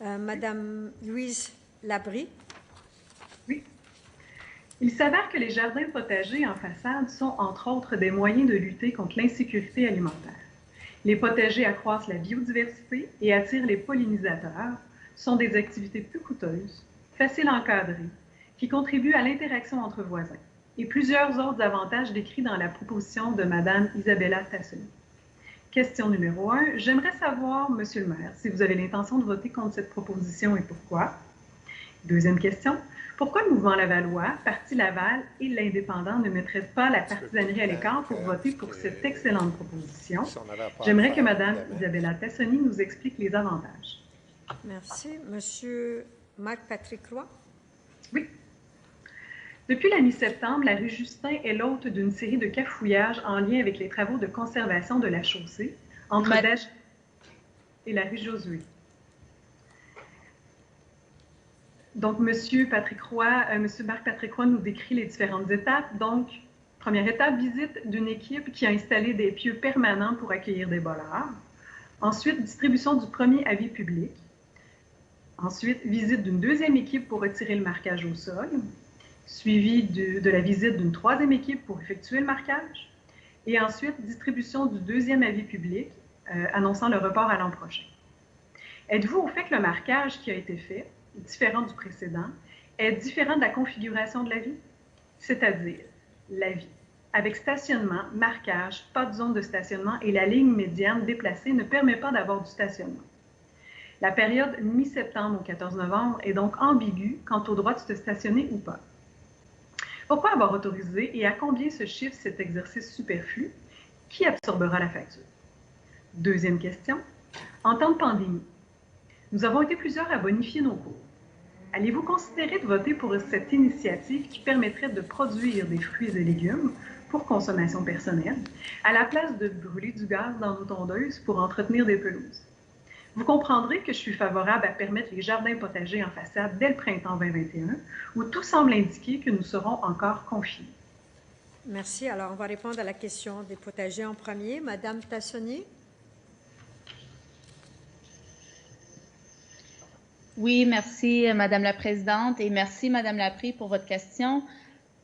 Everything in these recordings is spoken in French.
Madame Louise Labrie. Oui. Il s'avère que les jardins potagers en façade sont, entre autres, des moyens de lutter contre l'insécurité alimentaire. Les potagers accroissent la biodiversité et attirent les pollinisateurs, sont des activités peu coûteuses, faciles à encadrer, qui contribuent à l'interaction entre voisins, et plusieurs autres avantages décrits dans la proposition de Mme Isabella Tassoni. Question numéro 1. J'aimerais savoir, Monsieur le maire, si vous avez l'intention de voter contre cette proposition et pourquoi. Deuxième question. Pourquoi le mouvement Lavallois, Parti Laval et l'Indépendant ne mettraient pas la partisanerie à l'écart pour voter pour cette excellente proposition? J'aimerais que Mme Isabella Tassoni nous explique les avantages. Merci. Monsieur Marc-Patrick Roy. Oui. Depuis la mi-septembre, la rue Justin est l'hôte d'une série de cafouillages en lien avec les travaux de conservation de la chaussée entre Dèche et la rue Josué. Donc, M. Marc-Patrick Roy nous décrit les différentes étapes. Donc, première étape, visite d'une équipe qui a installé des pieux permanents pour accueillir des voleurs. Ensuite, distribution du premier avis public. Ensuite, visite d'une deuxième équipe pour retirer le marquage au sol. Suivi de la visite d'une troisième équipe pour effectuer le marquage. Et ensuite, distribution du deuxième avis public annonçant le report à l'an prochain. Êtes-vous au fait que le marquage qui a été fait, différent du précédent, est différent de la configuration de l'avis? C'est-à-dire, l'avis avec stationnement, marquage, pas de zone de stationnement et la ligne médiane déplacée ne permet pas d'avoir du stationnement. La période mi-septembre au 14 novembre est donc ambiguë quant au droit de se stationner ou pas. Pourquoi avoir autorisé et à combien se chiffre cet exercice superflu? Qui absorbera la facture? Deuxième question. En temps de pandémie, nous avons été plusieurs à bonifier nos cours. Allez-vous considérer de voter pour cette initiative qui permettrait de produire des fruits et légumes pour consommation personnelle, à la place de brûler du gaz dans nos tondeuses pour entretenir des pelouses? Vous comprendrez que je suis favorable à permettre les jardins potagers en façade dès le printemps 2021, où tout semble indiquer que nous serons encore confinés. Merci. Alors, on va répondre à la question des potagers en premier. Madame Tassoni. Oui, merci, Madame la Présidente, et merci, Madame Laprie, pour votre question.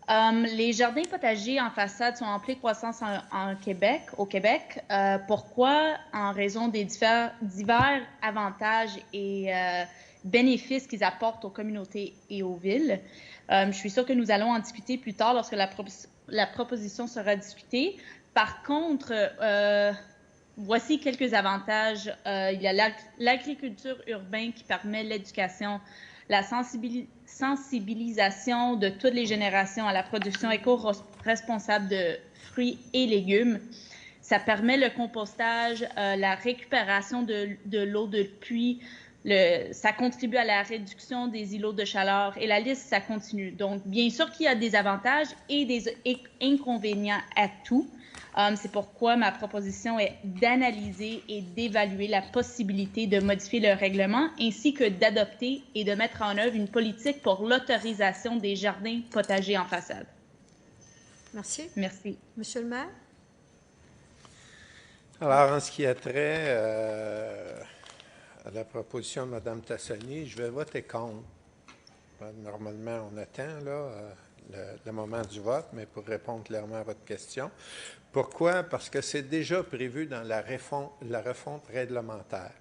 Les jardins potagers en façade sont en pleine croissance au Québec. Pourquoi? En raison des divers avantages et bénéfices qu'ils apportent aux communautés et aux villes. Je suis sûre que nous allons en discuter plus tard lorsque la proposition sera discutée. Par contre, voici quelques avantages. Il y a l'agriculture urbaine qui permet l'éducation, la sensibilisation de toutes les générations à la production éco-responsable de fruits et légumes. Ça permet le compostage, la récupération de l'eau de pluie. Ça contribue à la réduction des îlots de chaleur et la liste, ça continue. Donc, bien sûr qu'il y a des avantages et des inconvénients à tout. C'est pourquoi ma proposition est d'analyser et d'évaluer la possibilité de modifier le règlement ainsi que d'adopter et de mettre en œuvre une politique pour l'autorisation des jardins potagers en façade. Merci. Merci. Monsieur le maire? Alors, en ce qui a trait à la proposition de Mme Tassoni, je vais voter contre. Normalement, on attend là, le moment du vote, mais pour répondre clairement à votre question. Pourquoi? Parce que c'est déjà prévu dans la refonte réglementaire.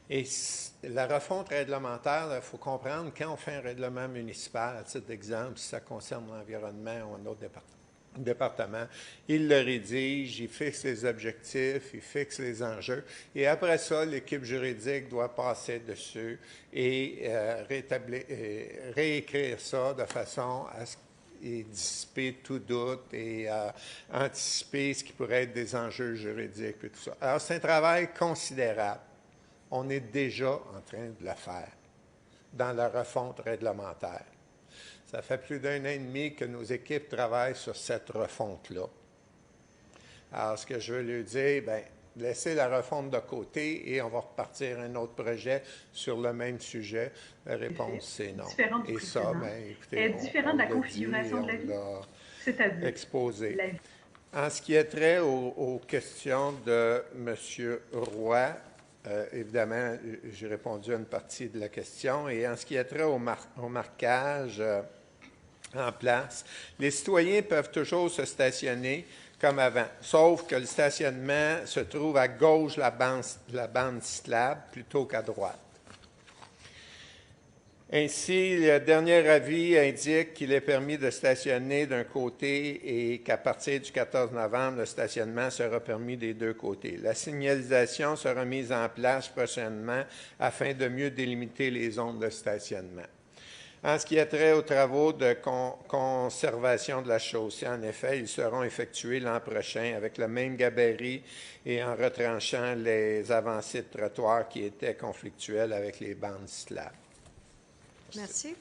Et la refonte réglementaire, il faut comprendre, quand on fait un règlement municipal, à titre d'exemple, si ça concerne l'environnement ou un autre département, il le rédige, il fixe les objectifs, il fixe les enjeux, et après ça, l'équipe juridique doit passer dessus et réécrire ça de façon à ce et dissiper tout doute et anticiper ce qui pourrait être des enjeux juridiques et tout ça. Alors, c'est un travail considérable. On est déjà en train de le faire dans la refonte réglementaire. Ça fait plus d'1 an et demi que nos équipes travaillent sur cette refonte-là. Alors, ce que je veux lui dire, bien, laissez la refonte de côté et on va repartir un autre projet sur le même sujet. La réponse, c'est non. Et ça, bien, écoutez, est différent de la configuration de la vie, c'est-à-dire exposé. En ce qui est trait aux questions de M. Roy, évidemment, j'ai répondu à une partie de la question. Et en ce qui a trait au marquage en place, les citoyens peuvent toujours se stationner comme avant, sauf que le stationnement se trouve à gauche de la bande cyclable plutôt qu'à droite. Ainsi, le dernier avis indique qu'il est permis de stationner d'un côté et qu'à partir du 14 novembre, le stationnement sera permis des deux côtés. La signalisation sera mise en place prochainement afin de mieux délimiter les zones de stationnement. En ce qui a trait aux travaux de conservation de la chaussée, en effet, ils seront effectués l'an prochain avec le même gabarit et en retranchant les avancées de trottoir qui étaient conflictuelles avec les bandes cyclables. Merci.